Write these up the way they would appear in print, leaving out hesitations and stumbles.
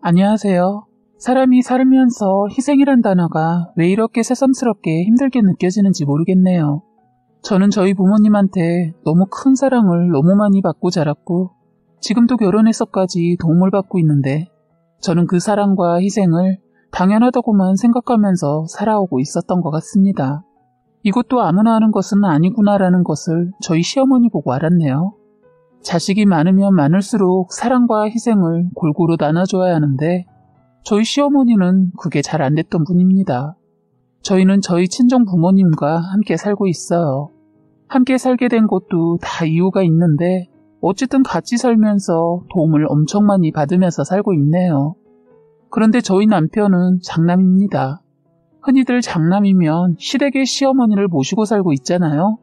안녕하세요. 사람이 살면서 희생이란 단어가 왜 이렇게 새삼스럽게 힘들게 느껴지는지 모르겠네요. 저는 저희 부모님한테 너무 큰 사랑을 너무 많이 받고 자랐고 지금도 결혼해서까지 도움을 받고 있는데 저는 그 사랑과 희생을 당연하다고만 생각하면서 살아오고 있었던 것 같습니다. 이것도 아무나 하는 것은 아니구나라는 것을 저희 시어머니 보고 알았네요. 자식이 많으면 많을수록 사랑과 희생을 골고루 나눠줘야 하는데 저희 시어머니는 그게 잘 안 됐던 분입니다. 저희는 저희 친정 부모님과 함께 살고 있어요. 함께 살게 된 것도 다 이유가 있는데 어쨌든 같이 살면서 도움을 엄청 많이 받으면서 살고 있네요. 그런데 저희 남편은 장남입니다. 흔히들 장남이면 시댁의 시어머니를 모시고 살고 있잖아요.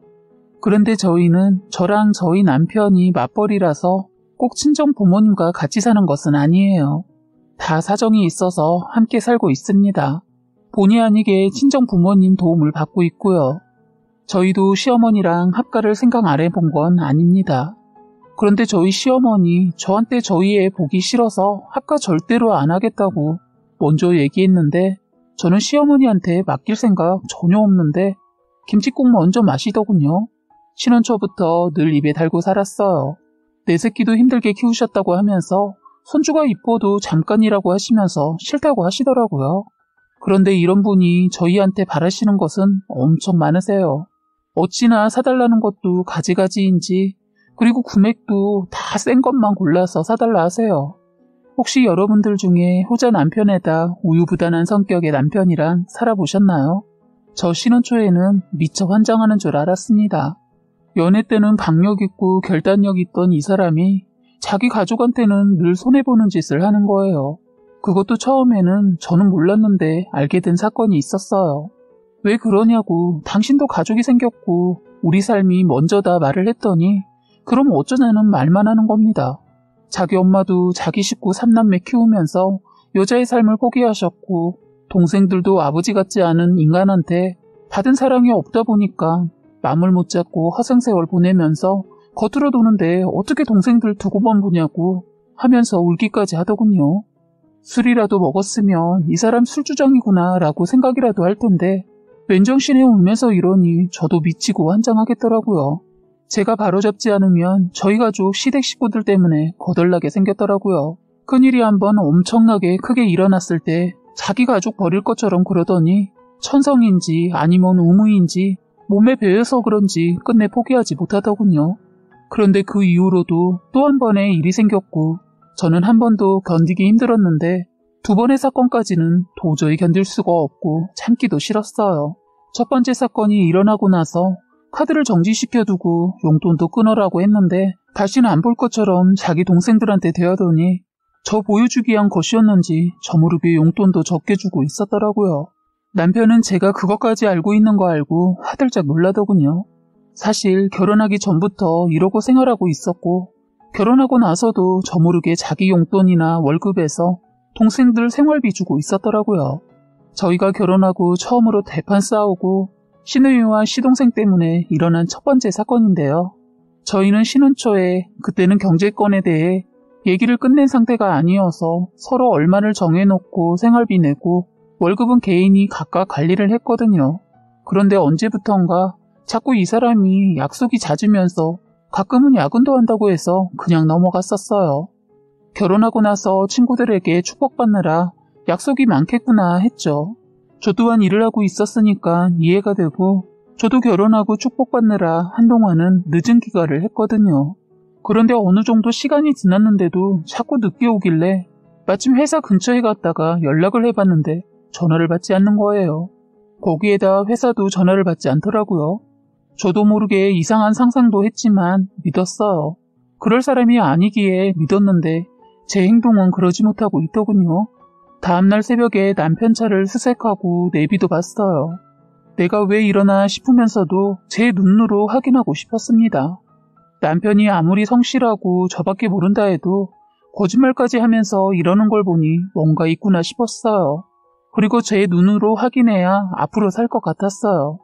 그런데 저희는 저랑 저희 남편이 맞벌이라서 꼭 친정 부모님과 같이 사는 것은 아니에요. 다 사정이 있어서 함께 살고 있습니다. 본의 아니게 친정 부모님 도움을 받고 있고요. 저희도 시어머니랑 합가를 생각 안 해본 건 아닙니다. 그런데 저희 시어머니 저한테 저희 애 보기 싫어서 합가 절대로 안 하겠다고 먼저 얘기했는데 저는 시어머니한테 맡길 생각 전혀 없는데 김칫국 먼저 마시더군요. 신혼 초부터 늘 입에 달고 살았어요. 내 새끼도 힘들게 키우셨다고 하면서 손주가 이뻐도 잠깐이라고 하시면서 싫다고 하시더라고요. 그런데 이런 분이 저희한테 바라시는 것은 엄청 많으세요. 어찌나 사달라는 것도 가지가지인지 그리고 금액도 다 센 것만 골라서 사달라 하세요. 혹시 여러분들 중에 효자 남편에다 우유부단한 성격의 남편이랑 살아보셨나요? 저 신혼 초에는 미처 환장하는 줄 알았습니다. 연애 때는 박력 있고 결단력 있던 이 사람이 자기 가족한테는 늘 손해보는 짓을 하는 거예요. 그것도 처음에는 저는 몰랐는데 알게 된 사건이 있었어요. 왜 그러냐고 당신도 가족이 생겼고 우리 삶이 먼저다 말을 했더니 그럼 어쩌냐는 말만 하는 겁니다. 자기 엄마도 자기 식구 3남매 키우면서 여자의 삶을 포기하셨고 동생들도 아버지 같지 않은 인간한테 받은 사랑이 없다 보니까 마음을 못 잡고 허생세월 보내면서 겉으로 도는데 어떻게 동생들 두고 번 보냐고 하면서 울기까지 하더군요. 술이라도 먹었으면 이 사람 술주정이구나 라고 생각이라도 할 텐데 맨정신에 울면서 이러니 저도 미치고 환장하겠더라고요. 제가 바로잡지 않으면 저희 가족 시댁 식구들 때문에 거덜나게 생겼더라고요. 큰일이 한번 엄청나게 크게 일어났을 때 자기 가족 버릴 것처럼 그러더니 천성인지 아니면 우무인지 몸에 배어서 그런지 끝내 포기하지 못하더군요. 그런데 그 이후로도 또 한 번의 일이 생겼고 저는 한 번도 견디기 힘들었는데 두 번의 사건까지는 도저히 견딜 수가 없고 참기도 싫었어요. 첫 번째 사건이 일어나고 나서 카드를 정지시켜두고 용돈도 끊으라고 했는데 다시는 안 볼 것처럼 자기 동생들한테 대하더니 저 보여주기 위한 것이었는지 저 모르게 용돈도 적게 주고 있었더라고요. 남편은 제가 그것까지 알고 있는 거 알고 화들짝 놀라더군요. 사실 결혼하기 전부터 이러고 생활하고 있었고 결혼하고 나서도 저 모르게 자기 용돈이나 월급에서 동생들 생활비 주고 있었더라고요. 저희가 결혼하고 처음으로 대판 싸우고 시누이와 시동생 때문에 일어난 첫 번째 사건인데요. 저희는 신혼 초에 그때는 경제권에 대해 얘기를 끝낸 상태가 아니어서 서로 얼마를 정해놓고 생활비 내고 월급은 개인이 각각 관리를 했거든요. 그런데 언제부턴가 자꾸 이 사람이 약속이 잦으면서 가끔은 야근도 한다고 해서 그냥 넘어갔었어요. 결혼하고 나서 친구들에게 축복받느라 약속이 많겠구나 했죠. 저 또한 일을 하고 있었으니까 이해가 되고 저도 결혼하고 축복받느라 한동안은 늦은 귀가를 했거든요. 그런데 어느 정도 시간이 지났는데도 자꾸 늦게 오길래 마침 회사 근처에 갔다가 연락을 해봤는데 전화를 받지 않는 거예요. 거기에다 회사도 전화를 받지 않더라고요. 저도 모르게 이상한 상상도 했지만 믿었어요. 그럴 사람이 아니기에 믿었는데 제 행동은 그러지 못하고 있더군요. 다음날 새벽에 남편 차를 수색하고 내비도 봤어요. 내가 왜 이러나 싶으면서도 제 눈으로 확인하고 싶었습니다. 남편이 아무리 성실하고 저밖에 모른다 해도 거짓말까지 하면서 이러는 걸 보니 뭔가 있구나 싶었어요. 그리고 제 눈으로 확인해야 앞으로 살 것 같았어요.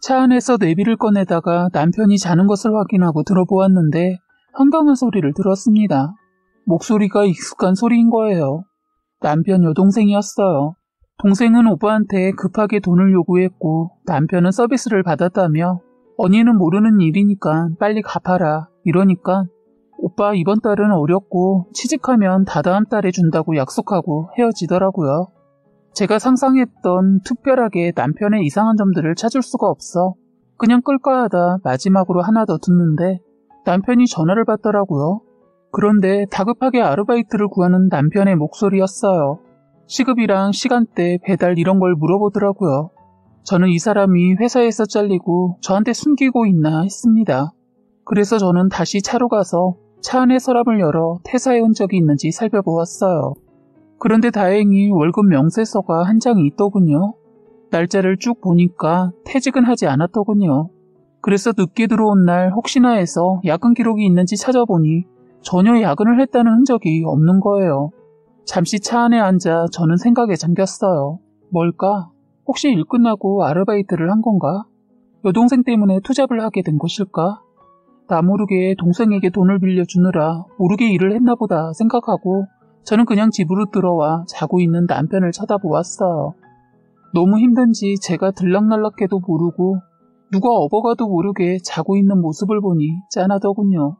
차 안에서 내비를 꺼내다가 남편이 자는 것을 확인하고 들어보았는데 한강한 소리를 들었습니다. 목소리가 익숙한 소리인 거예요. 남편 여동생이었어요. 동생은 오빠한테 급하게 돈을 요구했고 남편은 서비스를 받았다며 언니는 모르는 일이니까 빨리 갚아라 이러니까 오빠 이번 달은 어렵고 취직하면 다다음 달에 준다고 약속하고 헤어지더라고요. 제가 상상했던 특별하게 남편의 이상한 점들을 찾을 수가 없어 그냥 끌까 하다 마지막으로 하나 더 듣는데 남편이 전화를 받더라고요. 그런데 다급하게 아르바이트를 구하는 남편의 목소리였어요. 시급이랑 시간대, 배달 이런 걸 물어보더라고요. 저는 이 사람이 회사에서 잘리고 저한테 숨기고 있나 했습니다. 그래서 저는 다시 차로 가서 차 안에 서랍을 열어 퇴사해 온 적이 있는지 살펴보았어요. 그런데 다행히 월급 명세서가 한 장이 있더군요. 날짜를 쭉 보니까 퇴직은 하지 않았더군요. 그래서 늦게 들어온 날 혹시나 해서 야근 기록이 있는지 찾아보니 전혀 야근을 했다는 흔적이 없는 거예요. 잠시 차 안에 앉아 저는 생각에 잠겼어요. 뭘까? 혹시 일 끝나고 아르바이트를 한 건가? 여동생 때문에 투잡을 하게 된 것일까? 나 모르게 동생에게 돈을 빌려주느라 모르게 일을 했나 보다 생각하고 저는 그냥 집으로 들어와 자고 있는 남편을 쳐다보았어요. 너무 힘든지 제가 들락날락해도 모르고 누가 업어가도 모르게 자고 있는 모습을 보니 짠하더군요.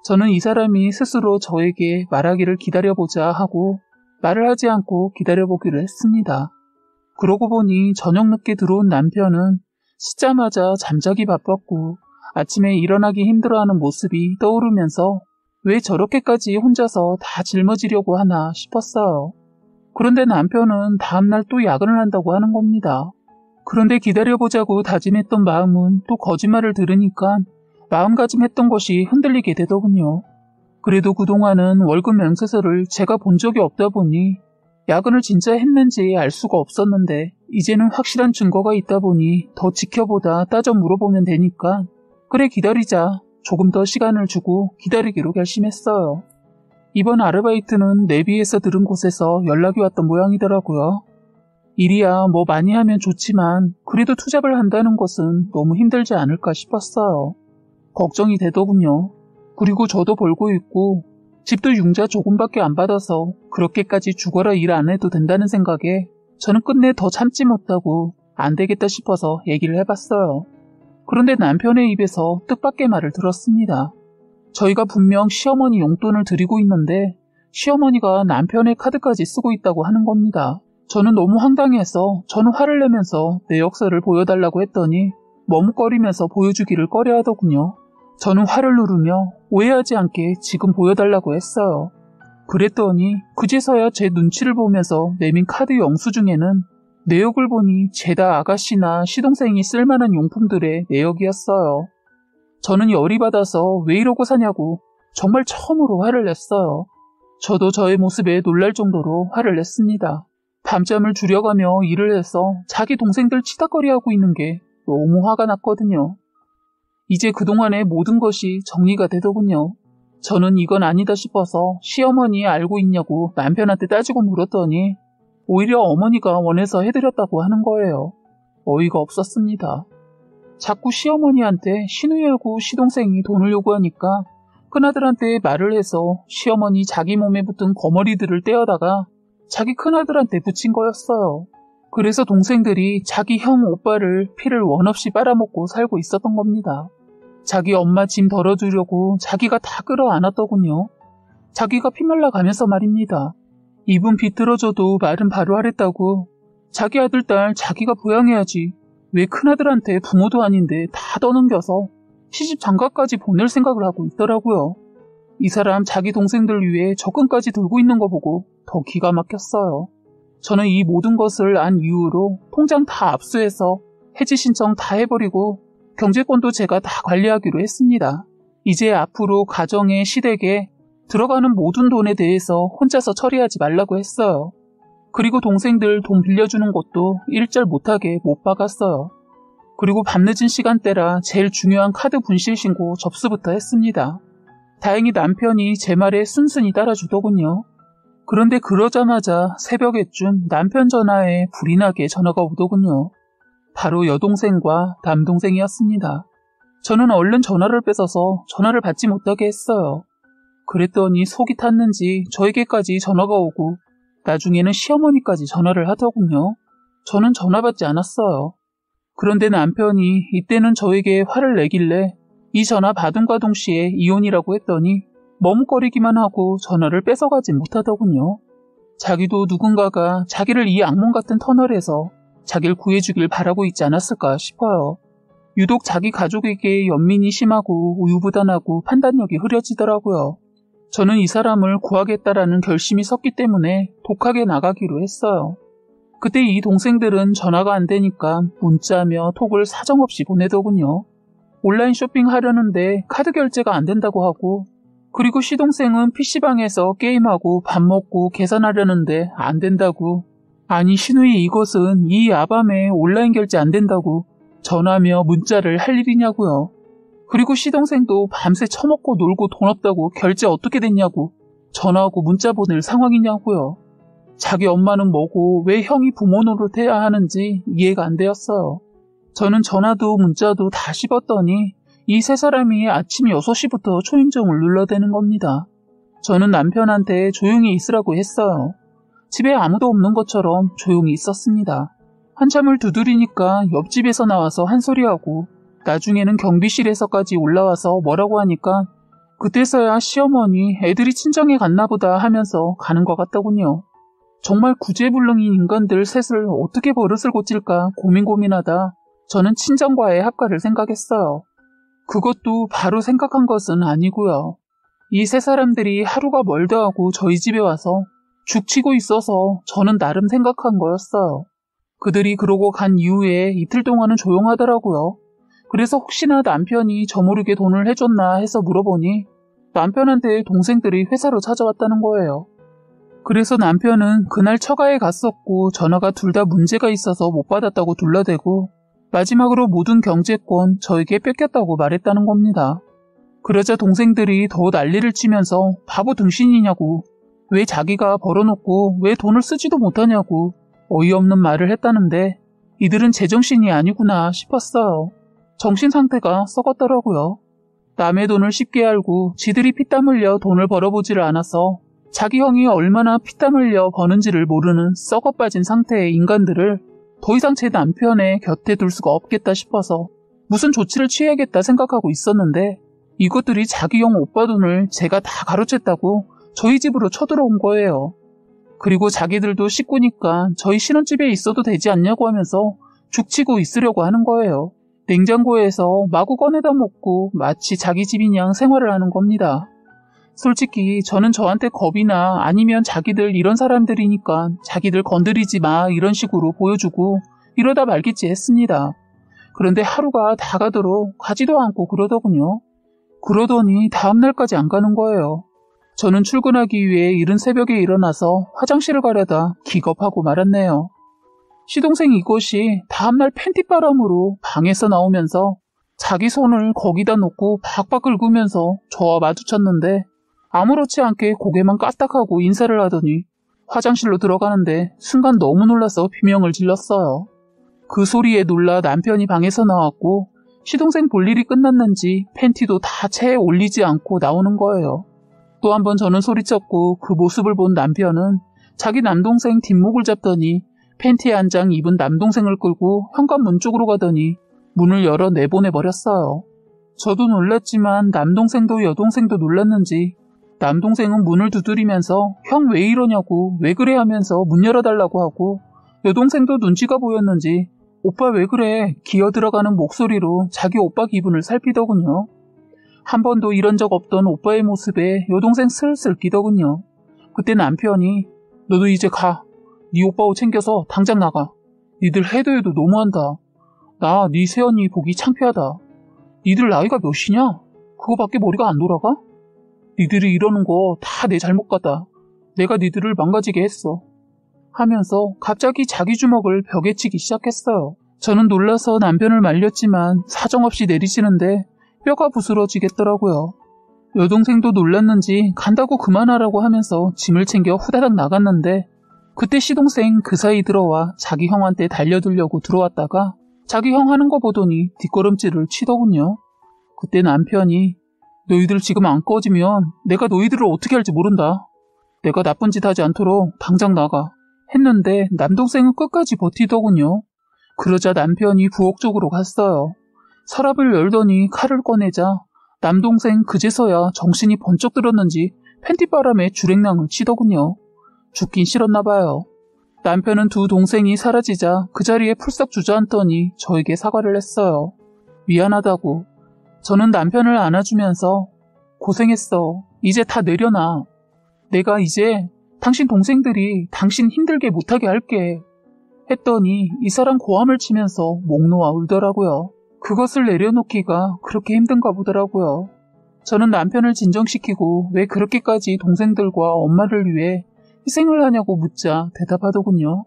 저는 이 사람이 스스로 저에게 말하기를 기다려보자 하고 말을 하지 않고 기다려보기로 했습니다. 그러고 보니 저녁 늦게 들어온 남편은 씻자마자 잠자기 바빴고 아침에 일어나기 힘들어하는 모습이 떠오르면서 왜 저렇게까지 혼자서 다 짊어지려고 하나 싶었어요. 그런데 남편은 다음날 또 야근을 한다고 하는 겁니다. 그런데 기다려보자고 다짐했던 마음은 또 거짓말을 들으니까 마음가짐했던 것이 흔들리게 되더군요. 그래도 그동안은 월급 명세서를 제가 본 적이 없다 보니 야근을 진짜 했는지 알 수가 없었는데 이제는 확실한 증거가 있다 보니 더 지켜보다 따져 물어보면 되니까 그래 기다리자 조금 더 시간을 주고 기다리기로 결심했어요. 이번 아르바이트는 내비에서 들은 곳에서 연락이 왔던 모양이더라고요. 일이야 뭐 많이 하면 좋지만 그래도 투잡을 한다는 것은 너무 힘들지 않을까 싶었어요. 걱정이 되더군요. 그리고 저도 벌고 있고 집도 융자 조금밖에 안 받아서 그렇게까지 죽어라 일 안 해도 된다는 생각에 저는 끝내 더 참지 못하고 안 되겠다 싶어서 얘기를 해봤어요. 그런데 남편의 입에서 뜻밖의 말을 들었습니다. 저희가 분명 시어머니 용돈을 드리고 있는데 시어머니가 남편의 카드까지 쓰고 있다고 하는 겁니다. 저는 너무 황당해서 저는 화를 내면서 내역서를 보여달라고 했더니 머뭇거리면서 보여주기를 꺼려하더군요. 저는 화를 누르며 오해하지 않게 지금 보여달라고 했어요. 그랬더니 그제서야 제 눈치를 보면서 내민 카드 영수증에는 내역을 보니 제다 아가씨나 시동생이 쓸만한 용품들의 내역이었어요. 저는 열이 받아서 왜 이러고 사냐고 정말 처음으로 화를 냈어요. 저도 저의 모습에 놀랄 정도로 화를 냈습니다. 밤잠을 줄여가며 일을 해서 자기 동생들 치닥거리하고 있는 게 너무 화가 났거든요. 이제 그동안의 모든 것이 정리가 되더군요. 저는 이건 아니다 싶어서 시어머니 알고 있냐고 남편한테 따지고 물었더니 오히려 어머니가 원해서 해드렸다고 하는 거예요. 어이가 없었습니다. 자꾸 시어머니한테 시누이하고 시동생이 돈을 요구하니까 큰아들한테 말을 해서 시어머니 자기 몸에 붙은 거머리들을 떼어다가 자기 큰아들한테 붙인 거였어요. 그래서 동생들이 자기 형 오빠를 피를 원없이 빨아먹고 살고 있었던 겁니다. 자기 엄마 짐 덜어주려고 자기가 다 끌어안았더군요. 자기가 피말라 가면서 말입니다. 입은 비틀어줘도 말은 바로 하랬다고. 자기 아들 딸 자기가 부양해야지. 왜 큰아들한테 부모도 아닌데 다 떠넘겨서 시집 장가까지 보낼 생각을 하고 있더라고요. 이 사람 자기 동생들 위해 적금까지 들고 있는 거 보고 더 기가 막혔어요. 저는 이 모든 것을 안 이후로 통장 다 압수해서 해지 신청 다 해버리고 경제권도 제가 다 관리하기로 했습니다. 이제 앞으로 가정의 시댁에 들어가는 모든 돈에 대해서 혼자서 처리하지 말라고 했어요. 그리고 동생들 돈 빌려주는 것도 일절 못하게 못 박았어요. 그리고 밤늦은 시간대라 제일 중요한 카드 분실 신고 접수부터 했습니다. 다행히 남편이 제 말에 순순히 따라주더군요. 그런데 그러자마자 새벽에쯤 남편 전화에 불이 나게 전화가 오더군요. 바로 여동생과 남동생이었습니다. 저는 얼른 전화를 뺏어서 전화를 받지 못하게 했어요. 그랬더니 속이 탔는지 저에게까지 전화가 오고 나중에는 시어머니까지 전화를 하더군요. 저는 전화 받지 않았어요. 그런데 남편이 이때는 저에게 화를 내길래 이 전화 받음과 동시에 이혼이라고 했더니 머뭇거리기만 하고 전화를 뺏어가지 못하더군요. 자기도 누군가가 자기를 이 악몽 같은 터널에서 자기를 구해주길 바라고 있지 않았을까 싶어요. 유독 자기 가족에게 연민이 심하고 우유부단하고 판단력이 흐려지더라고요. 저는 이 사람을 구하겠다라는 결심이 섰기 때문에 독하게 나가기로 했어요. 그때 이 동생들은 전화가 안 되니까 문자며 톡을 사정없이 보내더군요. 온라인 쇼핑하려는데 카드 결제가 안 된다고 하고, 그리고 시동생은 PC방에서 게임하고 밥 먹고 계산하려는데 안 된다고, 아니 시누이 이것은 이 야밤에 온라인 결제 안 된다고 전화며 문자를 할 일이냐고요. 그리고 시동생도 밤새 처먹고 놀고 돈 없다고 결제 어떻게 됐냐고 전화하고 문자 보낼 상황이냐고요. 자기 엄마는 뭐고 왜 형이 부모 노릇해야 하는지 이해가 안 되었어요. 저는 전화도 문자도 다 씹었더니 이 세 사람이 아침 6시부터 초인종을 눌러대는 겁니다. 저는 남편한테 조용히 있으라고 했어요. 집에 아무도 없는 것처럼 조용히 있었습니다. 한참을 두드리니까 옆집에서 나와서 한 소리하고 나중에는 경비실에서까지 올라와서 뭐라고 하니까 그때서야 시어머니 애들이 친정에 갔나 보다 하면서 가는 것 같더군요. 정말 구제불능인 인간들 셋을 어떻게 버릇을 고칠까 고민하다 저는 친정과의 합가를 생각했어요. 그것도 바로 생각한 것은 아니고요. 이 세 사람들이 하루가 멀다 하고 저희 집에 와서 죽치고 있어서 저는 나름 생각한 거였어요. 그들이 그러고 간 이후에 이틀 동안은 조용하더라고요. 그래서 혹시나 남편이 저 모르게 돈을 해줬나 해서 물어보니 남편한테 동생들이 회사로 찾아왔다는 거예요. 그래서 남편은 그날 처가에 갔었고 전화가 둘 다 문제가 있어서 못 받았다고 둘러대고 마지막으로 모든 경제권 저에게 뺏겼다고 말했다는 겁니다. 그러자 동생들이 더 난리를 치면서 바보 등신이냐고, 왜 자기가 벌어놓고 왜 돈을 쓰지도 못하냐고 어이없는 말을 했다는데 이들은 제정신이 아니구나 싶었어요. 정신 상태가 썩었더라고요. 남의 돈을 쉽게 알고 지들이 피땀 흘려 돈을 벌어보지를 않아서 자기 형이 얼마나 피땀 흘려 버는지를 모르는 썩어빠진 상태의 인간들을 더 이상 제 남편의 곁에 둘 수가 없겠다 싶어서 무슨 조치를 취해야겠다 생각하고 있었는데 이것들이 자기 형 오빠 돈을 제가 다 가로챘다고 저희 집으로 쳐들어온 거예요. 그리고 자기들도 식구니까 저희 신혼집에 있어도 되지 않냐고 하면서 죽치고 있으려고 하는 거예요. 냉장고에서 마구 꺼내다 먹고 마치 자기 집인 양 생활을 하는 겁니다. 솔직히 저는 저한테 겁이나 아니면 자기들 이런 사람들이니까 자기들 건드리지 마 이런 식으로 보여주고 이러다 말겠지 했습니다. 그런데 하루가 다 가도록 가지도 않고 그러더군요. 그러더니 다음날까지 안 가는 거예요. 저는 출근하기 위해 이른 새벽에 일어나서 화장실을 가려다 기겁하고 말았네요. 시동생 이것이 다음날 팬티바람으로 방에서 나오면서 자기 손을 거기다 놓고 박박 긁으면서 저와 마주쳤는데 아무렇지 않게 고개만 까딱하고 인사를 하더니 화장실로 들어가는데 순간 너무 놀라서 비명을 질렀어요. 그 소리에 놀라 남편이 방에서 나왔고 시동생 볼 일이 끝났는지 팬티도 다 채에 올리지 않고 나오는 거예요. 또 한 번 저는 소리쳤고 그 모습을 본 남편은 자기 남동생 뒷목을 잡더니 팬티 한 장 입은 남동생을 끌고 현관문 쪽으로 가더니 문을 열어 내보내버렸어요. 저도 놀랐지만 남동생도 여동생도 놀랐는지 남동생은 문을 두드리면서 형 왜 이러냐고 왜 그래 하면서 문 열어달라고 하고 여동생도 눈치가 보였는지 오빠 왜 그래 기어 들어가는 목소리로 자기 오빠 기분을 살피더군요. 한 번도 이런 적 없던 오빠의 모습에 여동생 슬슬 끼더군요. 그때 남편이 너도 이제 가. 네 오빠 옷 챙겨서 당장 나가. 니들 해도 너무한다. 나 네 새언니 보기 창피하다. 니들 나이가 몇이냐? 그거밖에 머리가 안 돌아가? 니들이 이러는 거 다 내 잘못 같다. 내가 니들을 망가지게 했어. 하면서 갑자기 자기 주먹을 벽에 치기 시작했어요. 저는 놀라서 남편을 말렸지만 사정없이 내리치는데 뼈가 부스러지겠더라고요. 여동생도 놀랐는지 간다고 그만하라고 하면서 짐을 챙겨 후다닥 나갔는데 그때 시동생 그 사이 들어와 자기 형한테 달려들려고 들어왔다가 자기 형 하는 거 보더니 뒷걸음질을 치더군요. 그때 남편이 너희들 지금 안 꺼지면 내가 너희들을 어떻게 할지 모른다. 내가 나쁜 짓 하지 않도록 당장 나가 했는데 남동생은 끝까지 버티더군요. 그러자 남편이 부엌 쪽으로 갔어요. 서랍을 열더니 칼을 꺼내자 남동생 그제서야 정신이 번쩍 들었는지 팬티바람에 주랭랑을 치더군요. 죽긴 싫었나 봐요. 남편은 두 동생이 사라지자 그 자리에 풀썩 주저앉더니 저에게 사과를 했어요. 미안하다고. 저는 남편을 안아주면서 고생했어. 이제 다 내려놔. 내가 이제 당신 동생들이 당신 힘들게 못하게 할게. 했더니 이 사람 고함을 치면서 목 놓아 울더라고요. 그것을 내려놓기가 그렇게 힘든가 보더라고요. 저는 남편을 진정시키고 왜 그렇게까지 동생들과 엄마를 위해 희생을 하냐고 묻자 대답하더군요.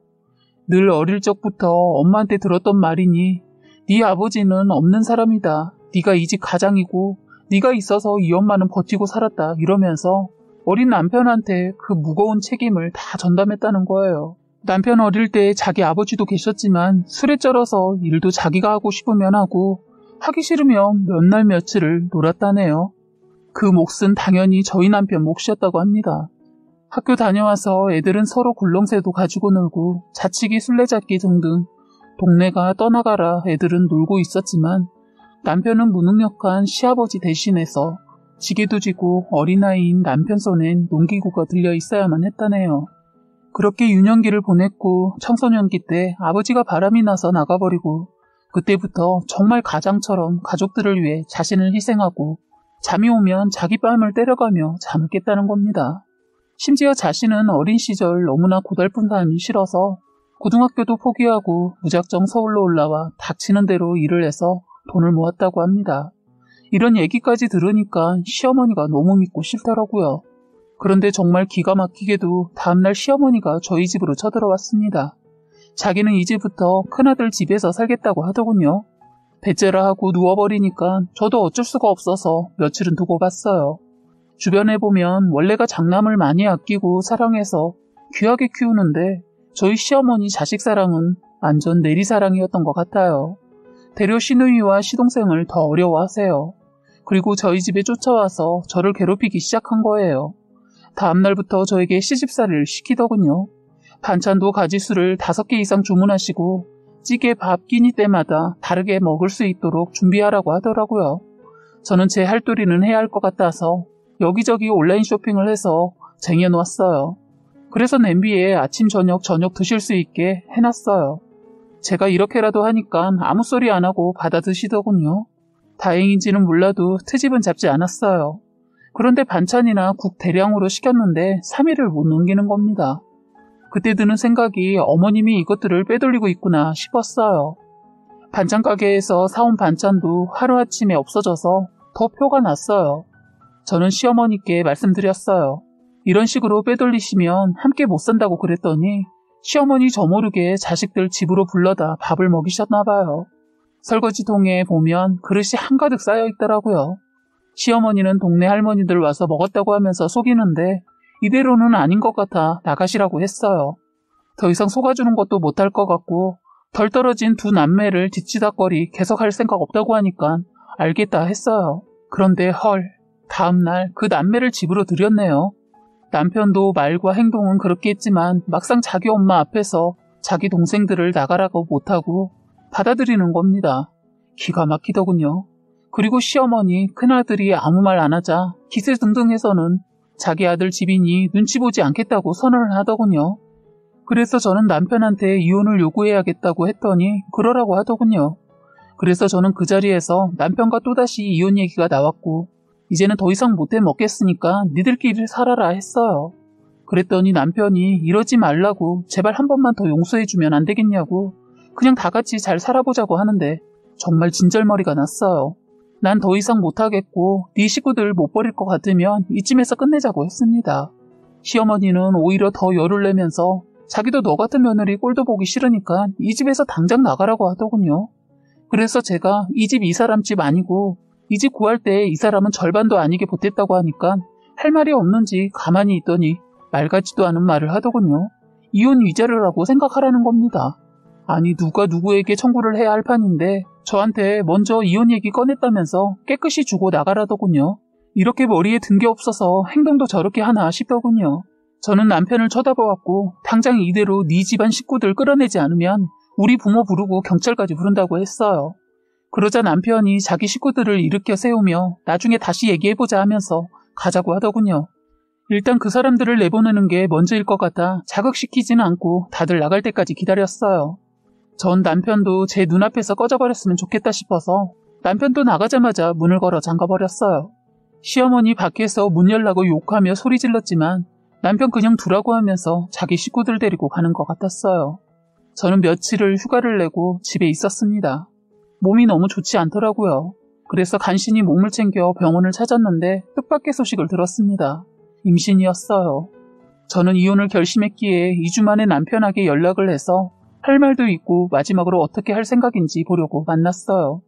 늘 어릴 적부터 엄마한테 들었던 말이니 네 아버지는 없는 사람이다. 네가 이 집 가장이고 네가 있어서 이 엄마는 버티고 살았다 이러면서 어린 남편한테 그 무거운 책임을 다 전담했다는 거예요. 남편 어릴 때 자기 아버지도 계셨지만 술에 쩔어서 일도 자기가 하고 싶으면 하고 하기 싫으면 몇 날 며칠을 놀았다네요. 그 몫은 당연히 저희 남편 몫이었다고 합니다. 학교 다녀와서 애들은 서로 굴렁쇠도 가지고 놀고 자치기 술래잡기 등등 동네가 떠나가라 애들은 놀고 있었지만 남편은 무능력한 시아버지 대신해서 지게도 지고 어린아이인 남편 손엔 농기구가 들려 있어야만 했다네요. 그렇게 유년기를 보냈고 청소년기 때 아버지가 바람이 나서 나가버리고 그때부터 정말 가장처럼 가족들을 위해 자신을 희생하고 잠이 오면 자기 뺨을 때려가며 잠을 깼다는 겁니다. 심지어 자신은 어린 시절 너무나 고달픈 삶이 싫어서 고등학교도 포기하고 무작정 서울로 올라와 닥치는 대로 일을 해서 돈을 모았다고 합니다. 이런 얘기까지 들으니까 시어머니가 너무 믿고 싫더라고요. 그런데 정말 기가 막히게도 다음날 시어머니가 저희 집으로 쳐들어왔습니다. 자기는 이제부터 큰아들 집에서 살겠다고 하더군요. 배째라 하고 누워버리니까 저도 어쩔 수가 없어서 며칠은 두고 봤어요. 주변에 보면 원래가 장남을 많이 아끼고 사랑해서 귀하게 키우는데 저희 시어머니 자식 사랑은 완전 내리사랑이었던 것 같아요. 대려 시누이와 시동생을 더 어려워하세요. 그리고 저희 집에 쫓아와서 저를 괴롭히기 시작한 거예요. 다음날부터 저에게 시집살이를 시키더군요. 반찬도 가지수를 5개 이상 주문하시고 찌개, 밥, 끼니 때마다 다르게 먹을 수 있도록 준비하라고 하더라고요. 저는 제 할도리는 해야 할 것 같아서 여기저기 온라인 쇼핑을 해서 쟁여놓았어요. 그래서 냄비에 아침, 저녁 드실 수 있게 해놨어요. 제가 이렇게라도 하니까 아무 소리 안 하고 받아 드시더군요. 다행인지는 몰라도 트집은 잡지 않았어요. 그런데 반찬이나 국 대량으로 시켰는데 3일을 못 넘기는 겁니다. 그때 드는 생각이 어머님이 이것들을 빼돌리고 있구나 싶었어요. 반찬 가게에서 사온 반찬도 하루아침에 없어져서 더 표가 났어요. 저는 시어머니께 말씀드렸어요. 이런 식으로 빼돌리시면 함께 못 산다고 그랬더니 시어머니 저 모르게 자식들 집으로 불러다 밥을 먹이셨나 봐요. 설거지통에 보면 그릇이 한가득 쌓여 있더라고요. 시어머니는 동네 할머니들 와서 먹었다고 하면서 속이는데 이대로는 아닌 것 같아 나가시라고 했어요. 더 이상 속아주는 것도 못할 것 같고 덜 떨어진 두 남매를 뒤치다거리 계속 할 생각 없다고 하니까 알겠다 했어요. 그런데 다음날 그 남매를 집으로 들였네요. 남편도 말과 행동은 그렇게 했지만 막상 자기 엄마 앞에서 자기 동생들을 나가라고 못하고 받아들이는 겁니다. 기가 막히더군요. 그리고 시어머니, 큰아들이 아무 말 안 하자 기세등등해서는 자기 아들 집이니 눈치 보지 않겠다고 선언을 하더군요. 그래서 저는 남편한테 이혼을 요구해야겠다고 했더니 그러라고 하더군요. 그래서 저는 그 자리에서 남편과 또다시 이혼 얘기가 나왔고 이제는 더 이상 못해 먹겠으니까 니들끼리 살아라 했어요. 그랬더니 남편이 이러지 말라고 제발 한 번만 더 용서해주면 안 되겠냐고 그냥 다 같이 잘 살아보자고 하는데 정말 진절머리가 났어요. 난 더 이상 못하겠고 네 식구들 못 버릴 것 같으면 이쯤에서 끝내자고 했습니다. 시어머니는 오히려 더 열을 내면서 자기도 너 같은 며느리 꼴도 보기 싫으니까 이 집에서 당장 나가라고 하더군요. 그래서 제가 이 집 이 사람 집 아니고 이 집 구할 때 이 사람은 절반도 아니게 보탰다고 하니까 할 말이 없는지 가만히 있더니 말 같지도 않은 말을 하더군요. 이혼 위자료라고 생각하라는 겁니다. 아니 누가 누구에게 청구를 해야 할 판인데 저한테 먼저 이혼 얘기 꺼냈다면서 깨끗이 주고 나가라더군요. 이렇게 머리에 든 게 없어서 행동도 저렇게 하나 싶더군요. 저는 남편을 쳐다보았고 당장 이대로 네 집안 식구들 끌어내지 않으면 우리 부모 부르고 경찰까지 부른다고 했어요. 그러자 남편이 자기 식구들을 일으켜 세우며 나중에 다시 얘기해보자 하면서 가자고 하더군요. 일단 그 사람들을 내보내는 게 먼저일 것 같아 자극시키지는 않고 다들 나갈 때까지 기다렸어요. 전 남편도 제 눈앞에서 꺼져버렸으면 좋겠다 싶어서 남편도 나가자마자 문을 걸어 잠가버렸어요. 시어머니 밖에서 문 열라고 욕하며 소리 질렀지만 남편 그냥 두라고 하면서 자기 식구들 데리고 가는 것 같았어요. 저는 며칠을 휴가를 내고 집에 있었습니다. 몸이 너무 좋지 않더라고요. 그래서 간신히 몸을 챙겨 병원을 찾았는데 뜻밖의 소식을 들었습니다. 임신이었어요. 저는 이혼을 결심했기에 2주 만에 남편에게 연락을 해서 할 말도 있고 마지막으로 어떻게 할 생각인지 보려고 만났어요.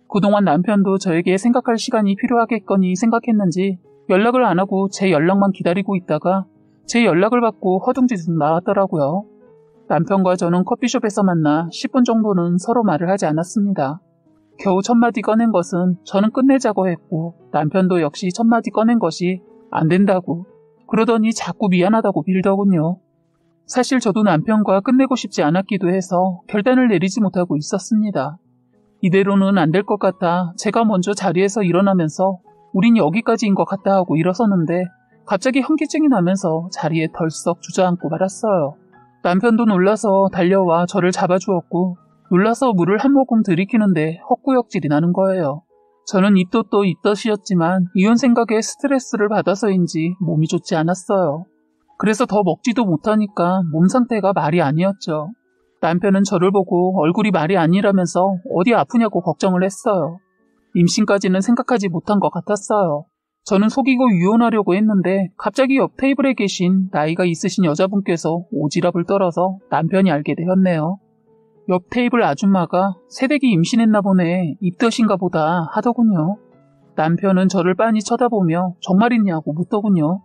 그동안 남편도 저에게 생각할 시간이 필요하겠거니 생각했는지 연락을 안 하고 제 연락만 기다리고 있다가 제 연락을 받고 허둥지둥 나왔더라고요. 남편과 저는 커피숍에서 만나 10분 정도는 서로 말을 하지 않았습니다. 겨우 첫 마디 꺼낸 것은 저는 끝내자고 했고 남편도 역시 첫 마디 꺼낸 것이 안 된다고 그러더니 자꾸 미안하다고 빌더군요. 사실 저도 남편과 끝내고 싶지 않았기도 해서 결단을 내리지 못하고 있었습니다. 이대로는 안 될 것 같아 제가 먼저 자리에서 일어나면서 우린 여기까지인 것 같다 하고 일어섰는데 갑자기 현기증이 나면서 자리에 덜썩 주저앉고 말았어요. 남편도 놀라서 달려와 저를 잡아주었고 놀라서 물을 한 모금 들이키는데 헛구역질이 나는 거예요. 저는 입도 또 입덧이었지만 이혼 생각에 스트레스를 받아서인지 몸이 좋지 않았어요. 그래서 더 먹지도 못하니까 몸 상태가 말이 아니었죠. 남편은 저를 보고 얼굴이 말이 아니라면서 어디 아프냐고 걱정을 했어요. 임신까지는 생각하지 못한 것 같았어요. 저는 속이고 유혼하려고 했는데 갑자기 옆 테이블에 계신 나이가 있으신 여자분께서 오지랖을 떨어서 남편이 알게 되었네요. 옆 테이블 아줌마가 새댁이 임신했나 보네, 입덧인가 보다 하더군요. 남편은 저를 빤히 쳐다보며 정말이냐고 묻더군요.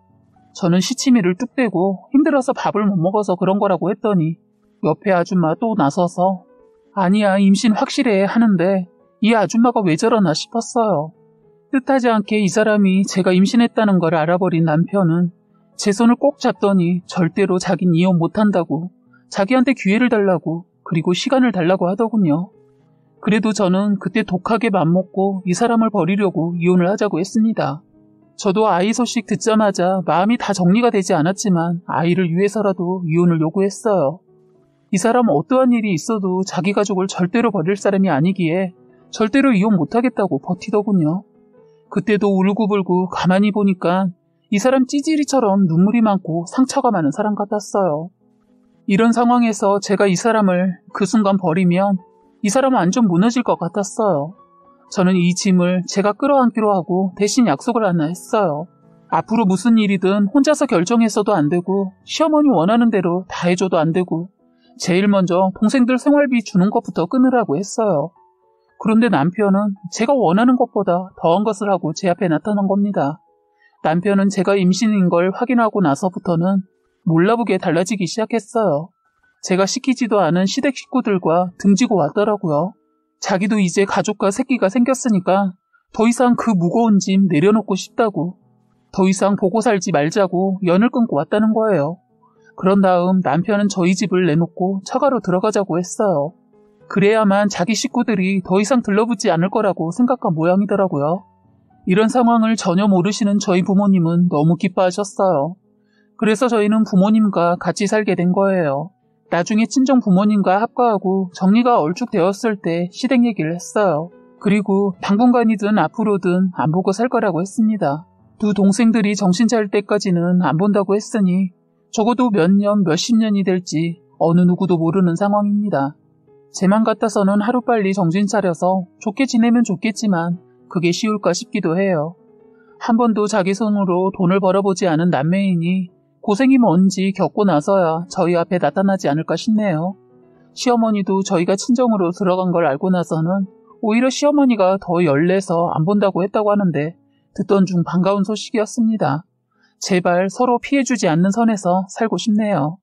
저는 시치미를 뚝 떼고 힘들어서 밥을 못 먹어서 그런 거라고 했더니 옆에 아줌마 또 나서서 아니야 임신 확실해 하는데 이 아줌마가 왜 저러나 싶었어요. 뜻하지 않게 이 사람이 제가 임신했다는 걸 알아버린 남편은 제 손을 꼭 잡더니 절대로 자긴 이혼 못한다고 자기한테 기회를 달라고 그리고 시간을 달라고 하더군요. 그래도 저는 그때 독하게 맘먹고 이 사람을 버리려고 이혼을 하자고 했습니다. 저도 아이 소식 듣자마자 마음이 다 정리가 되지 않았지만 아이를 위해서라도 이혼을 요구했어요. 이 사람은 어떠한 일이 있어도 자기 가족을 절대로 버릴 사람이 아니기에 절대로 이혼 못하겠다고 버티더군요. 그때도 울고불고 가만히 보니까 이 사람 찌질이처럼 눈물이 많고 상처가 많은 사람 같았어요. 이런 상황에서 제가 이 사람을 그 순간 버리면 이 사람은 완전 무너질 것 같았어요. 저는 이 짐을 제가 끌어안기로 하고 대신 약속을 하나 했어요. 앞으로 무슨 일이든 혼자서 결정해서도 안 되고 시어머니 원하는 대로 다 해줘도 안 되고 제일 먼저 동생들 생활비 주는 것부터 끊으라고 했어요. 그런데 남편은 제가 원하는 것보다 더한 것을 하고 제 앞에 나타난 겁니다. 남편은 제가 임신인 걸 확인하고 나서부터는 몰라보게 달라지기 시작했어요. 제가 시키지도 않은 시댁 식구들과 등지고 왔더라고요. 자기도 이제 가족과 새끼가 생겼으니까 더 이상 그 무거운 짐 내려놓고 싶다고, 더 이상 보고 살지 말자고 연을 끊고 왔다는 거예요. 그런 다음 남편은 저희 집을 내놓고 처가로 들어가자고 했어요. 그래야만 자기 식구들이 더 이상 들러붙지 않을 거라고 생각한 모양이더라고요. 이런 상황을 전혀 모르시는 저희 부모님은 너무 기뻐하셨어요. 그래서 저희는 부모님과 같이 살게 된 거예요. 나중에 친정 부모님과 합가하고 정리가 얼추 되었을 때 시댁 얘기를 했어요. 그리고 당분간이든 앞으로든 안 보고 살 거라고 했습니다. 두 동생들이 정신 차릴 때까지는 안 본다고 했으니 적어도 몇 년, 몇십 년이 될지 어느 누구도 모르는 상황입니다. 제 맘 같아서는 하루빨리 정신 차려서 좋게 지내면 좋겠지만 그게 쉬울까 싶기도 해요. 한 번도 자기 손으로 돈을 벌어보지 않은 남매이니 고생이 뭔지 겪고 나서야 저희 앞에 나타나지 않을까 싶네요. 시어머니도 저희가 친정으로 들어간 걸 알고 나서는 오히려 시어머니가 더 열내서 안 본다고 했다고 하는데 듣던 중 반가운 소식이었습니다. 제발 서로 피해주지 않는 선에서 살고 싶네요.